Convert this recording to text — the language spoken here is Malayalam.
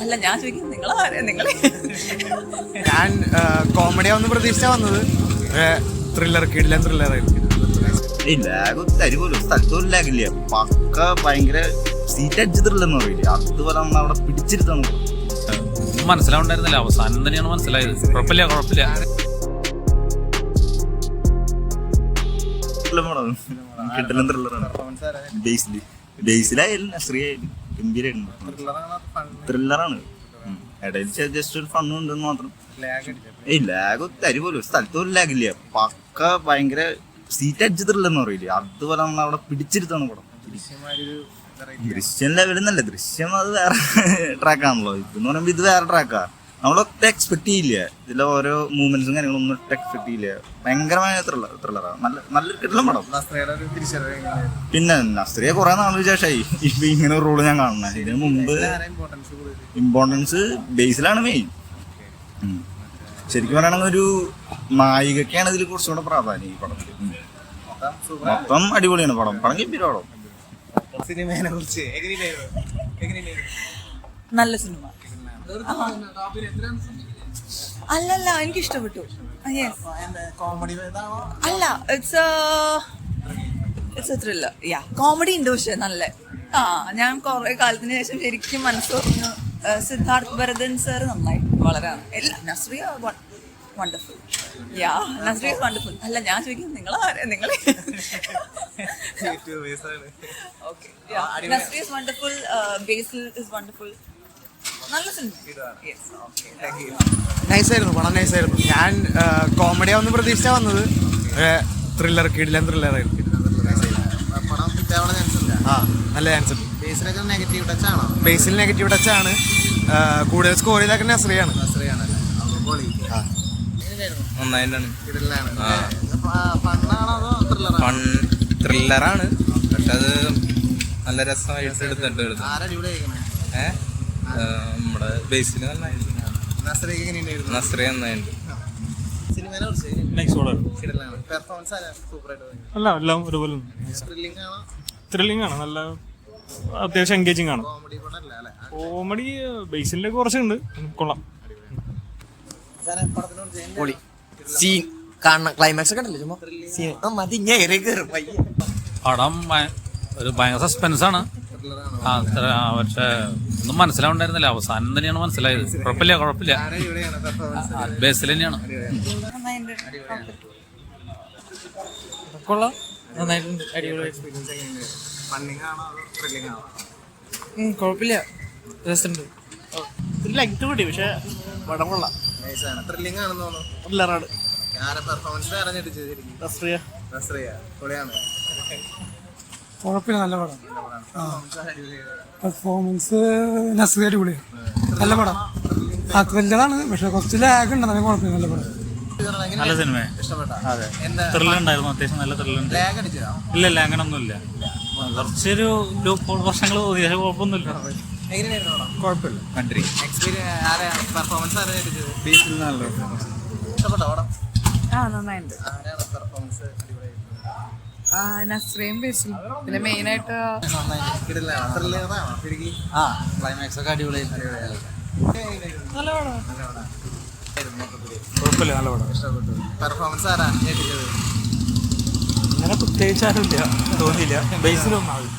അല്ല ഞാൻ ചോദിക്കുന്നത് നിങ്ങളാരെ നിങ്ങളെ ഞാൻ കോമഡി ആവുന്ന പ്രതീക്ഷിച്ചാ വന്നത്. ത്രില്ലർ കിടിലൻ ത്രില്ലറായിരുന്നു. സ്ഥലത്തോലും ലാഗില്ല. പക്ക ഭയങ്കര സീറ്റ് അടിച്ച് ത്രില്ലെന്ന് പറയില്ല, അതുപോലെ നമ്മൾ അവിടെ പിടിച്ചിരുത്താണ്. മനസ്സിലാവുണ്ടായിരുന്നില്ല, അവസാനം തന്നെയാണ് മനസ്സിലായത്. കുഴപ്പമില്ല കിടിലൻ ത്രില്ലറാണ്. ബേസിലായാലും നസ്രിയായാലും ഗംഭീരായിരുന്നു. ത്രില്ലറാണ്. ഇടയിൽ ജസ്റ്റ് ഒരു ഫണ്ണും ഉണ്ടെന്ന് മാത്രം. ലാഗ് തരി പോലും സ്ഥലത്തോലും ലാഗില്ല. പക്ക ഭയങ്കര സീറ്റ് അടിച്ച് ത്രില്ലെന്ന് പറയില്ല, അതുപോലെ നമ്മൾ അവിടെ പിടിച്ചിരുത്താണ് പടം. ദൃശ്യം ലെവലെന്നല്ല, ദൃശ്യം അത് വേറെ ട്രാക്കാണല്ലോ. ഇതെന്ന് പറയുമ്പോൾ ഇത് വേറെ ട്രാക്കാ. നമ്മളൊക്കെ എക്സ്പെക്ട് ചെയ്യില്ല ഇതിലെ ഓരോ മൂവ്മെന്റ്സും കാര്യങ്ങളൊന്നും എക്സ്പെക്ട് ചെയ്യില്ല. ഭയങ്കരമായ ത്രില്ലറാണ്. നല്ലൊരു കിട്ടുന്ന പടം. പിന്നെ നസ്രിയ കുറെ നാള് ശേഷമായി ഇപ്പൊ ഇങ്ങനെ ഒരു റോള് ഞാൻ കാണുന്നത്. ഇതിന് മുമ്പ് ഇമ്പോർട്ടൻസ് ബേസിലാണ് മെയിൻ. ശരിക്കും പറയുകയാണെങ്കിൽ ഒരു നായികക്കാണ് ഇതിൽ കുറച്ചുകൂടെ പ്രാധാന്യം ഈ പടത്തിൽ. മൊത്തം അടിപൊളിയാണ് പടം. ഗംഭീര പടം. സിനിമയെ കുറിച്ച് നല്ല സിനിമ. അല്ലല്ല എനിക്ക് ഇഷ്ടപ്പെട്ടു. അല്ല ഇറ്റ്സ് എ ത്രില്ലർ. കോമഡി ഉണ്ട്, പക്ഷെ നല്ല ഞാൻ കുറെ കാലത്തിന് ശേഷം ശരിക്കും മനസ്സ് പറഞ്ഞു. സിദ്ധാർത്ഥ് ഭരതൻ സാർ നന്നായി, വളരെ നസ്രിയ വണ്ടർഫുൾ. നസ്രിയ വണ്ടർഫുൾ. അല്ല ഞാൻ ചോദിക്കുന്നത് നിങ്ങളാരെ നിങ്ങളെ Nazriya is wonderful, Basil is wonderful. നല്ല സിനിമ. നൈസായിരുന്നു, പടം നൈസായിരുന്നു. ഞാൻ കോമഡി ആവുന്ന പ്രതീക്ഷിച്ചാ വന്നത്. ത്രില്ലർ കിടിലൻ ത്രില്ലറായിരുന്നു. നല്ല ചാൻസ് ഉണ്ട്. ബേസിൽ നെഗറ്റീവ് ടച്ച് ആണ്. കൂടുതൽ സ്കോർ ചെയ്താൽ നസ്രിയാണ്. ത്രില്ലറാണ്, പക്ഷെ അത് നല്ല രസമായിട്ട് എടുത്തിട്ട് നമ്മുടെ ബേസിൽ നന്നായിട്ട്. നസ്രിയ നന്നായിട്ട്. അല്ല എല്ലാം ഒരുപോലെ ത്രില്ലിംഗ് ആണ്. നല്ല അത്യാവശ്യം എൻഗേജിങ് ആണ്. കോമഡി ബേസിലെ കുറച്ചുണ്ട്, കൊള്ളാം. സീൻ കാണണം. ക്ലൈമാക്സ് ഒക്കെ ഉണ്ടല്ലോ, പടം ഒരു ഭയങ്കര സസ്പെൻസ് ആണ്. പക്ഷെ ഒന്നും മനസ്സിലാവുണ്ടായിരുന്നില്ല, അവസാനം തന്നെയാണ് മനസ്സിലായത്. കുഴപ്പമില്ല ബേസിൽ തന്നെയാണ്. കൊള്ളാം, നന്നായിട്ടുണ്ട്, അടിപൊളി. കുഴപ്പമില്ല, രസമുണ്ട്. കൂടി, പക്ഷെ പടം കൊള്ളാം. ത്രില്ലറാണ്. കുഴപ്പമില്ല, നല്ല പടം. പെർഫോമൻസ് നസ്രിയ അടിപൊളിയാണ്, നല്ല പടം. ത്രില്ലറാണ്, പക്ഷെ കുറച്ച് ലാഗ് ഉണ്ട്. നല്ല കുഴപ്പമില്ല, നല്ല പടം. നല്ല സിനിമ. അതെ, ത്രില്ലുണ്ടായിരുന്നു, അത്യാവശ്യം നല്ല ത്രില്ലുണ്ട്. ഇല്ല അങ്ങനൊന്നുമില്ല. കുറച്ചൊരു വർഷങ്ങൾ തോന്നി, പക്ഷെ കുഴപ്പമൊന്നുമില്ല. കുഴപ്പമില്ല. കൺട്രി നന്നായിട്ടുണ്ട്. നസ്രിയും ബേസിലും. പിന്നെ മെയിനായിട്ട് ക്ലൈമാക്സ് ഒക്കെ അടിപൊളി. കുഴപ്പമില്ല, നല്ല പടം. അങ്ങനെ പ്രത്യേകിച്ച് ആരുമില്ല, തോന്നിയില്ല. ബേസിലൊന്നാവും.